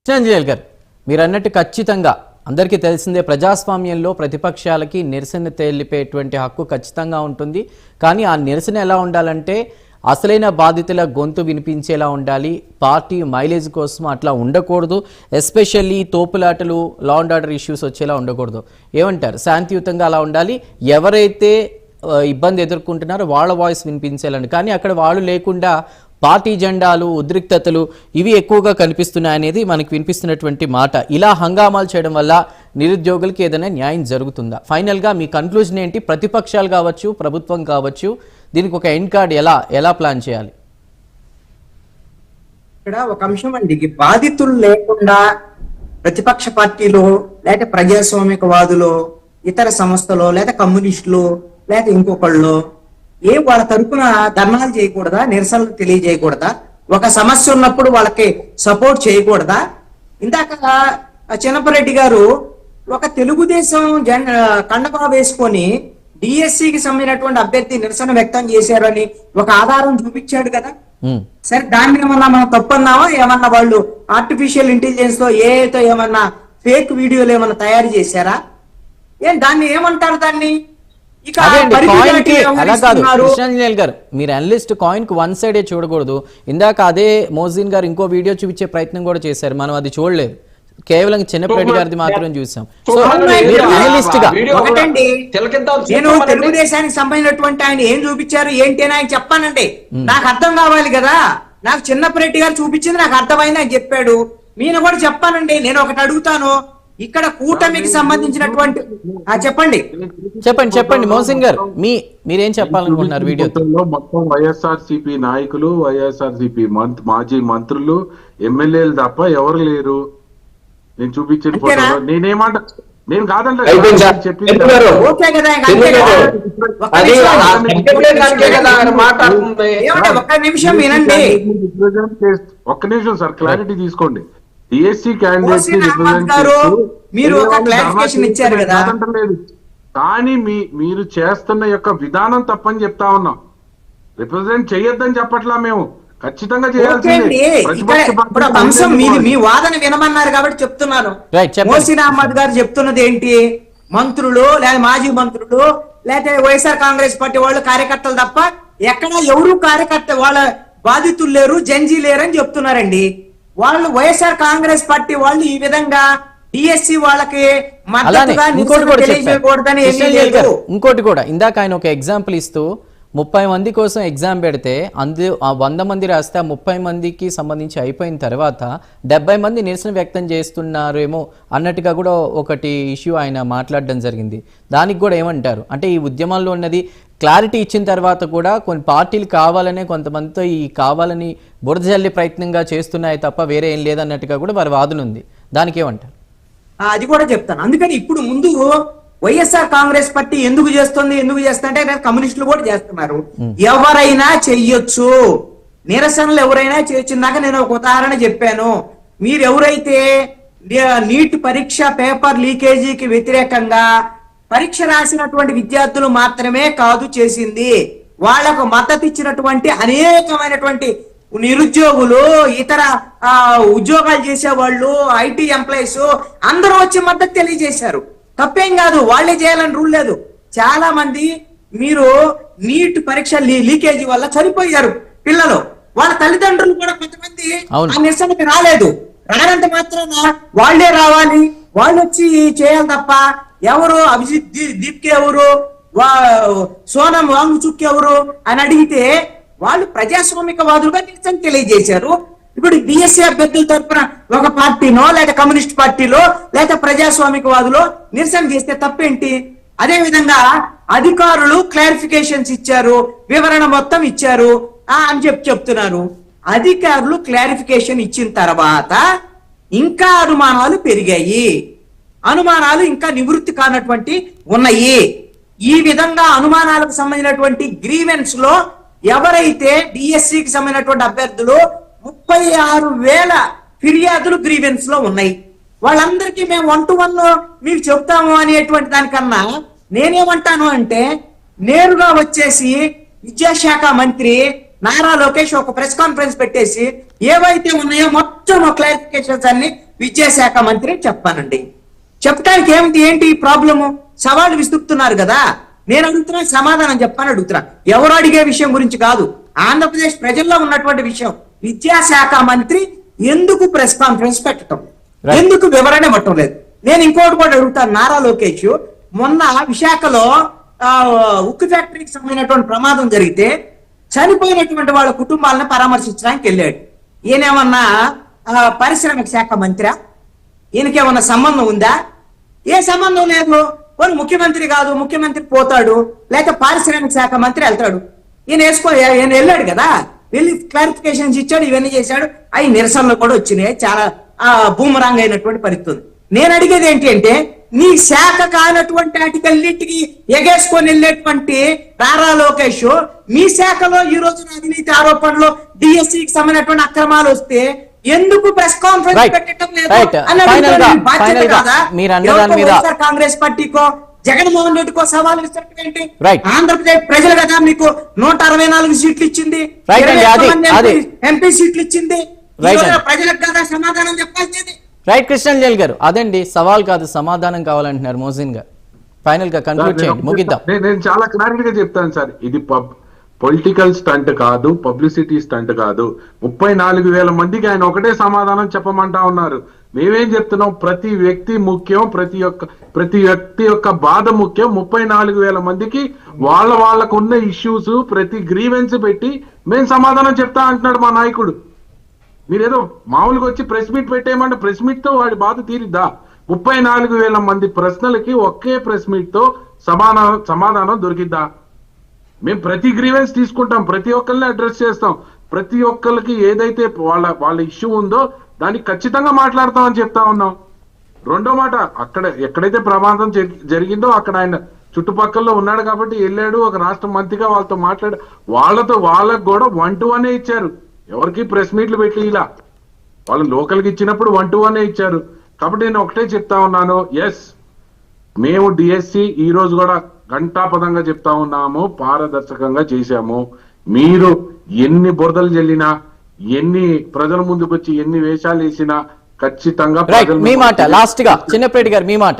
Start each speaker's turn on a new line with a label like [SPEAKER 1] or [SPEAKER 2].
[SPEAKER 1] చిరంజీవి గారు మీరు అన్నట్టు ఖచ్చితంగా అందరికీ తెలిసిందే ప్రజాస్వామ్యంలో ప్రతిపక్షాలకి నిరసన తెలిపేటువంటి హక్కు ఖచ్చితంగా ఉంటుంది. కానీ ఆ నిరసన ఎలా ఉండాలంటే అసలైన బాధితుల గొంతు వినిపించేలా ఉండాలి. పార్టీ మైలేజ్ కోసం అట్లా ఉండకూడదు. ఎస్పెషల్లీ తోపులాటలు, లా అండ్ ఆర్డర్ ఇష్యూస్ వచ్చేలా ఉండకూడదు. ఏమంటారు? శాంతియుతంగా అలా ఉండాలి. ఎవరైతే ఇబ్బంది ఎదుర్కొంటున్నారో వాళ్ళ వాయిస్ వినిపించాలని. కానీ అక్కడ వాళ్ళు లేకుండా పార్టీ జెండాలు, ఉద్రిక్తతలు ఇవి ఎక్కువగా కనిపిస్తున్నాయనేది మనకు వినిపిస్తున్నటువంటి మాట. ఇలా హంగామాలు చేయడం వల్ల నిరుద్యోగులకి ఏదైనా న్యాయం జరుగుతుందా? ఫైనల్గా మీ కన్క్లూజన్ ఏంటి? ప్రతిపక్షాలు కావచ్చు, ప్రభుత్వం కావచ్చు, దీనికి ఒక ఎండ్ కార్డ్ ఎలా ప్లాన్ చేయాలి?
[SPEAKER 2] ఇక్కడ ఒక అంశం అండి, బాధితులు లేకుండా ప్రతిపక్ష పార్టీలు లేక ప్రజాస్వామికవాదులు, ఇతర సంస్థలు లేదా కమ్యూనిస్టులు లేక ఇంకొకళ్ళు వాళ్ళ తరపున ధర్నాలు చేయకూడదా? నిరసనలు తెలియజేయకూడదా? ఒక సమస్య ఉన్నప్పుడు వాళ్ళకి సపోర్ట్ చేయకూడదా? ఇందాక చిన్నపరెడ్డి గారు ఒక తెలుగుదేశం కండపా వేసుకొని డిఎస్సికి సంబంధించినటువంటి అభ్యర్థి నిరసన వ్యక్తం చేశారని ఒక ఆధారం చూపించాడు కదా. సరే, దాన్ని ఏమన్నా మనం తప్పన్నామా? ఏమన్నా వాళ్ళు ఆర్టిఫిషియల్ ఇంటెలిజెన్స్ తో ఏతో ఏమన్నా ఫేక్ వీడియోలు ఏమన్నా తయారు చేశారా? దాన్ని ఏమంటారు? దాన్ని
[SPEAKER 1] అలా కాదు కృష్ణాంజనేయులు గారు, మీరు అనలిస్ట్ కాయిన్ కు వన్ సైడే చూడకూడదు. ఇందాక అదే మోజిన్ గారు ఇంకో వీడియో చూపించే ప్రయత్నం కూడా చేశారు, మనం అది చూడలేదు. కేవలం చిన్నపరెడ్డి గారిది మాత్రం చూసాం. సో అనలిస్ట్ గా
[SPEAKER 2] నేను తెలుగుదేశానికి సంబంధించినటువంటి ఆయన ఏం చూపించారు ఏంటి అని ఆయన చెప్పానండి. నాకు అర్థం కావాలి కదా. నాకు చిన్నపరెడ్డి గారు చూపించింది నాకు అర్థమైంది అని చెప్పాడు. నేను కూడా చెప్పానండి. నేను ఒకటి అడుగుతాను, ఇక్కడ కూటమికి సంబంధించినటువంటి
[SPEAKER 1] చెప్పండి మోసిన్ గారు, మీరేం చెప్పాలనుకుంటున్నారు? వీడియోలో
[SPEAKER 3] మొత్తం వైఎస్ఆర్సీపీ నాయకులు, వైఎస్ఆర్సీపీ మాజీ మంత్రులు, ఎమ్మెల్యేలు తప్ప ఎవరు లేరు. నేను చూపించిన ఫోటో నేనేమంటా, నేను కాదంటే చెప్పింది ఒక్క నిమిషం సార్, క్లారిటీ తీసుకోండి. డిఎస్సి క్యాండిడేట్స్
[SPEAKER 2] మీరు ఒక క్లారిఫికేషన్ ఇచ్చారు కదా.
[SPEAKER 3] కానీ మీరు చేస్తున్న యొక్క విధానం తప్పని చెప్తా ఉన్నాం. రిప్రజెంట్ చేయొద్దని చెప్పట్లా, మేము ఖచ్చితంగా చేయాల్సిందే.
[SPEAKER 2] అంశం మీ వాదన వినమన్నారు కాబట్టి చెప్తున్నాను. మోసిన్ అహ్మద్ గారు చెప్తున్నది ఏంటి? మంత్రులు లేదా మాజీ మంత్రులు లేదా వైఎస్ఆర్ కాంగ్రెస్ పార్టీ వాళ్ళు కార్యకర్తలు తప్ప ఎక్కడ ఎవరు కార్యకర్త వాళ్ళ బాధితులు లేరు, జంజీ లేరు అని చెప్తున్నారండి. వాళ్ళు వైఎస్ఆర్ కాంగ్రెస్ పార్టీ వాళ్ళు ఈ విధంగా డిఎస్సి వాళ్ళకి
[SPEAKER 1] ఇంకోటి కూడా ఇందాక ఆయన ఒక ఎగ్జాంపుల్ ఇస్తూ 30 మంది కోసం ఎగ్జామ్ పెడితే 100 మంది రాస్తే 30 మందికి సంబంధించి అయిపోయిన తర్వాత 70 మంది నిరసన వ్యక్తం చేస్తున్నారేమో అన్నట్టుగా కూడా ఒకటి ఇష్యూ ఆయన మాట్లాడడం జరిగింది. దానికి కూడా ఏమంటారు? అంటే ఈ ఉద్యమంలో ఉన్నది క్లారిటీ ఇచ్చిన తర్వాత కూడా కొన్ని పార్టీలు కావాలనే కొంతమందితో ఈ కావాలని బురద జల్లే ప్రయత్నంగా చేస్తున్నాయి తప్ప వేరే ఏం లేదన్నట్టుగా కూడా వారి వాదన ఉంది. దానికి ఏమంటారు?
[SPEAKER 2] అది కూడా చెప్తాను. అందుకని ఇప్పుడు ముందు వైఎస్ఆర్ కాంగ్రెస్ పార్టీ ఎందుకు చేస్తుంటే కమ్యూనిస్టులు కూడా చేస్తున్నారు. ఎవరైనా చెయ్యొచ్చు, నిరసనలు ఎవరైనా చేయొచ్చు. దాకా నేను ఒక ఉదాహరణ చెప్పాను. మీరు ఎవరైతే నీట్ పరీక్ష పేపర్ లీకేజీకి వ్యతిరేకంగా పరీక్ష రాసినటువంటి విద్యార్థులు మాత్రమే కాదు చేసింది, వాళ్లకు మద్దతు ఇచ్చినటువంటి అనేకమైనటువంటి నిరుద్యోగులు, ఇతర ఉద్యోగాలు చేసేవాళ్ళు, ఐటీ ఎంప్లాయీస్ అందరూ వచ్చి మద్దతు తెలియజేశారు. తప్పేం కాదు, వాళ్లే చేయాలని రూల్ లేదు. చాలా మంది మీరు నీట్ పరీక్ష లీకేజీ వల్ల చనిపోయారు పిల్లలు, వాళ్ళ తల్లిదండ్రులు కూడా కొంతమంది ఆ నిరసనకి రాలేదు. రానంత మాత్రాన వాళ్లే రావాలి, వాళ్ళు వచ్చి చేయాలి తప్ప ఎవరు అభిజిత్ దీప్కి ఎవరు, సోనం వాంగ్చుక్ ఎవరు అని అడిగితే వాళ్ళు ప్రజాస్వామికవాదులుగా నిరసన తెలియజేశారు. ఇప్పుడు బిఎస్సీ అభ్యర్థుల తరఫున ఒక పార్టీనో లేదా కమ్యూనిస్ట్ పార్టీలో లేదా ప్రజాస్వామికవాదులో నిరసన చేస్తే తప్పేంటి? అదే విధంగా అధికారులు క్లారిఫికేషన్స్ ఇచ్చారు, వివరణ మొత్తం ఇచ్చారు అని చెప్తున్నారు. అధికారులు క్లారిఫికేషన్ ఇచ్చిన తర్వాత ఇంకా అనుమానాలు పెరిగాయి, అనుమానాలు ఇంకా నివృత్తి కానటువంటి ఉన్నాయి. ఈ విధంగా అనుమానాలకు సంబంధించినటువంటి గ్రీవెన్స్ లో ఎవరైతే డిఎస్సికి సంబంధించినటువంటి అభ్యర్థులు 36,000 ఫిర్యాదులు గ్రీవెన్స్ లో ఉన్నాయి. వాళ్ళందరికీ మేము 1-to-1 మీకు చెప్తాము అనేటువంటి దానికన్నా నేనేమంటాను అంటే, నేరుగా వచ్చేసి విద్యాశాఖ మంత్రి నారా లోకేష్ ఒక ప్రెస్ కాన్ఫరెన్స్ పెట్టేసి ఏవైతే ఉన్నాయో మొత్తం క్లారిఫికేషన్స్ అన్ని విద్యాశాఖ మంత్రి చెప్పానండి. చెప్పడానికి ఏంటి ప్రాబ్లము? సవాళ్ళు విసురుతున్నారు కదా, నేను అడుగుతున్నా సమాధానం చెప్పని అడుగుతున్నా. ఎవరు అడిగే విషయం గురించి కాదు, ఆంధ్రప్రదేశ్ ప్రజల్లో ఉన్నటువంటి విషయం. విద్యాశాఖ మంత్రి ఎందుకు ప్రెస్ కాన్ఫరెన్స్ పెట్టడం, ఎందుకు వివరణ ఇవ్వటం లేదు? నేను ఇంకోటి కూడా అడుగుతాను. నారా లోకేష్ మొన్న విశాఖలో ఉక్కు ఫ్యాక్టరీకి సంబంధించినటువంటి ప్రమాదం జరిగితే చనిపోయినటువంటి వాళ్ళ కుటుంబాలను పరామర్శించడానికి వెళ్ళాడు. ఈయనేమన్నా పారిశ్రామిక శాఖ మంత్రి? ఈయనకేమన్నా సంబంధం ఉందా? ఏ సంబంధం లేదు. పోనీ ముఖ్యమంత్రి కాదు, ముఖ్యమంత్రి పోతాడు, లేకపోతే పారిశ్రామిక శాఖ మంత్రి వెళ్తాడు. ఈయన వెళ్ళాడు కదా, వెళ్ళి క్లారిఫికేషన్స్ ఇచ్చాడు, ఇవన్నీ చేశాడు. అవి నిరసనలు కూడా వచ్చినాయి. చాలా బూమరాంగ్ అయినటువంటి పరిస్థితి. నేను అడిగేది ఏంటి అంటే, నీ శాఖ కానటువంటి వాటికన్నింటికి ఎగేసుకొని వెళ్ళేటువంటి నారా లోకేష్ మీ శాఖలో ఈ రోజున అవినీతి ఆరోపణలు, డిఎస్సికి సంబంధించినటువంటి అక్రమాలు వస్తే ఎందుకు ప్రెస్ కాన్ఫరెన్స్ పెట్టడం లేదు అని బాధ్యత కాదా? కాంగ్రెస్ పార్టీకో జగన్మోహన్ రెడ్డికో సవాల్ ఇచ్చినటువంటి ఆంధ్రప్రదేశ్ ప్రజలు కదా మీకు 164 సీట్లు ఇచ్చింది, ఎంపీ సీట్లు ఇచ్చింది. ప్రజలకు కదా సమాధానం చెప్పాల్సింది.
[SPEAKER 1] రైట్ కృష్ణంజలి గారు, అదండి సవాల్ కాదు సమాధానం కావాలంటున్నారు మోసిన్ గారు. ఫైనల్ గా కన్క్లూడ్ చేయండి, ముగిద్దాం.
[SPEAKER 3] నేను చాలా క్లారిటీగా చెప్తాను సార్, ఇది పొలిటికల్ స్టంట్ కాదు, పబ్లిసిటీ స్టంట్ కాదు. 34,000 మందికి ఆయన ఒకటే సమాధానం చెప్పమంటా ఉన్నారు. మేమేం చెప్తున్నాం, ప్రతి వ్యక్తి ముఖ్యం, ప్రతి వ్యక్తి యొక్క బాధ ముఖ్యం. 34,000 మందికి వాళ్ళకు ఉన్న ఇష్యూస్ ప్రతి గ్రీవెన్స్ పెట్టి మేము సమాధానం చెప్తా అంటున్నాడు మా నాయకుడు. మీరేదో మామూలుగా వచ్చి ప్రెస్ మీట్ పెట్టేయమంటే ప్రెస్ మీట్ తో వాడి బాధ తీరిద్దా? 34,000 మంది ప్రశ్నలకి ఒకే ప్రెస్ మీట్ తో సమాధానం దొరికిద్దా? మేము ప్రతి గ్రీవెన్స్ తీసుకుంటాం, ప్రతి ఒక్కరిని అడ్రస్ చేస్తాం, ప్రతి ఒక్కరికి ఏదైతే వాళ్ళ ఇష్యూ ఉందో దానికి ఖచ్చితంగా మాట్లాడతామని చెప్తా ఉన్నాం. రెండో మాట, ఎక్కడైతే ప్రమాదం జరిగిందో అక్కడ ఆయన చుట్టుపక్కల ఉన్నాడు కాబట్టి వెళ్ళాడు, ఒక రాష్ట్ర మంత్రిగా వాళ్ళతో మాట్లాడు. వాళ్ళకు కూడా 1-to-1 ఇచ్చారు, ఎవరికి ప్రెస్ మీట్లు పెట్టి ఇలా వాళ్ళు లోకల్కి ఇచ్చినప్పుడు 1-to-1 ఇచ్చారు. కాబట్టి నేను ఒకటే చెప్తా ఉన్నాను, ఎస్ మేము డిఎస్సి ఈ రోజు కూడా ఘంటాపదంగా చెప్తా ఉన్నాము, పారదర్శకంగా చేశాము. మీరు ఎన్ని బురదలు జల్లినా, ఎన్ని ప్రజల ముందుకు వచ్చి ఎన్ని వేషాలు వేసినా ఖచ్చితంగా
[SPEAKER 1] మీ మాట లాస్ట్ గా చిన్నప్పటి గారు మీ మాట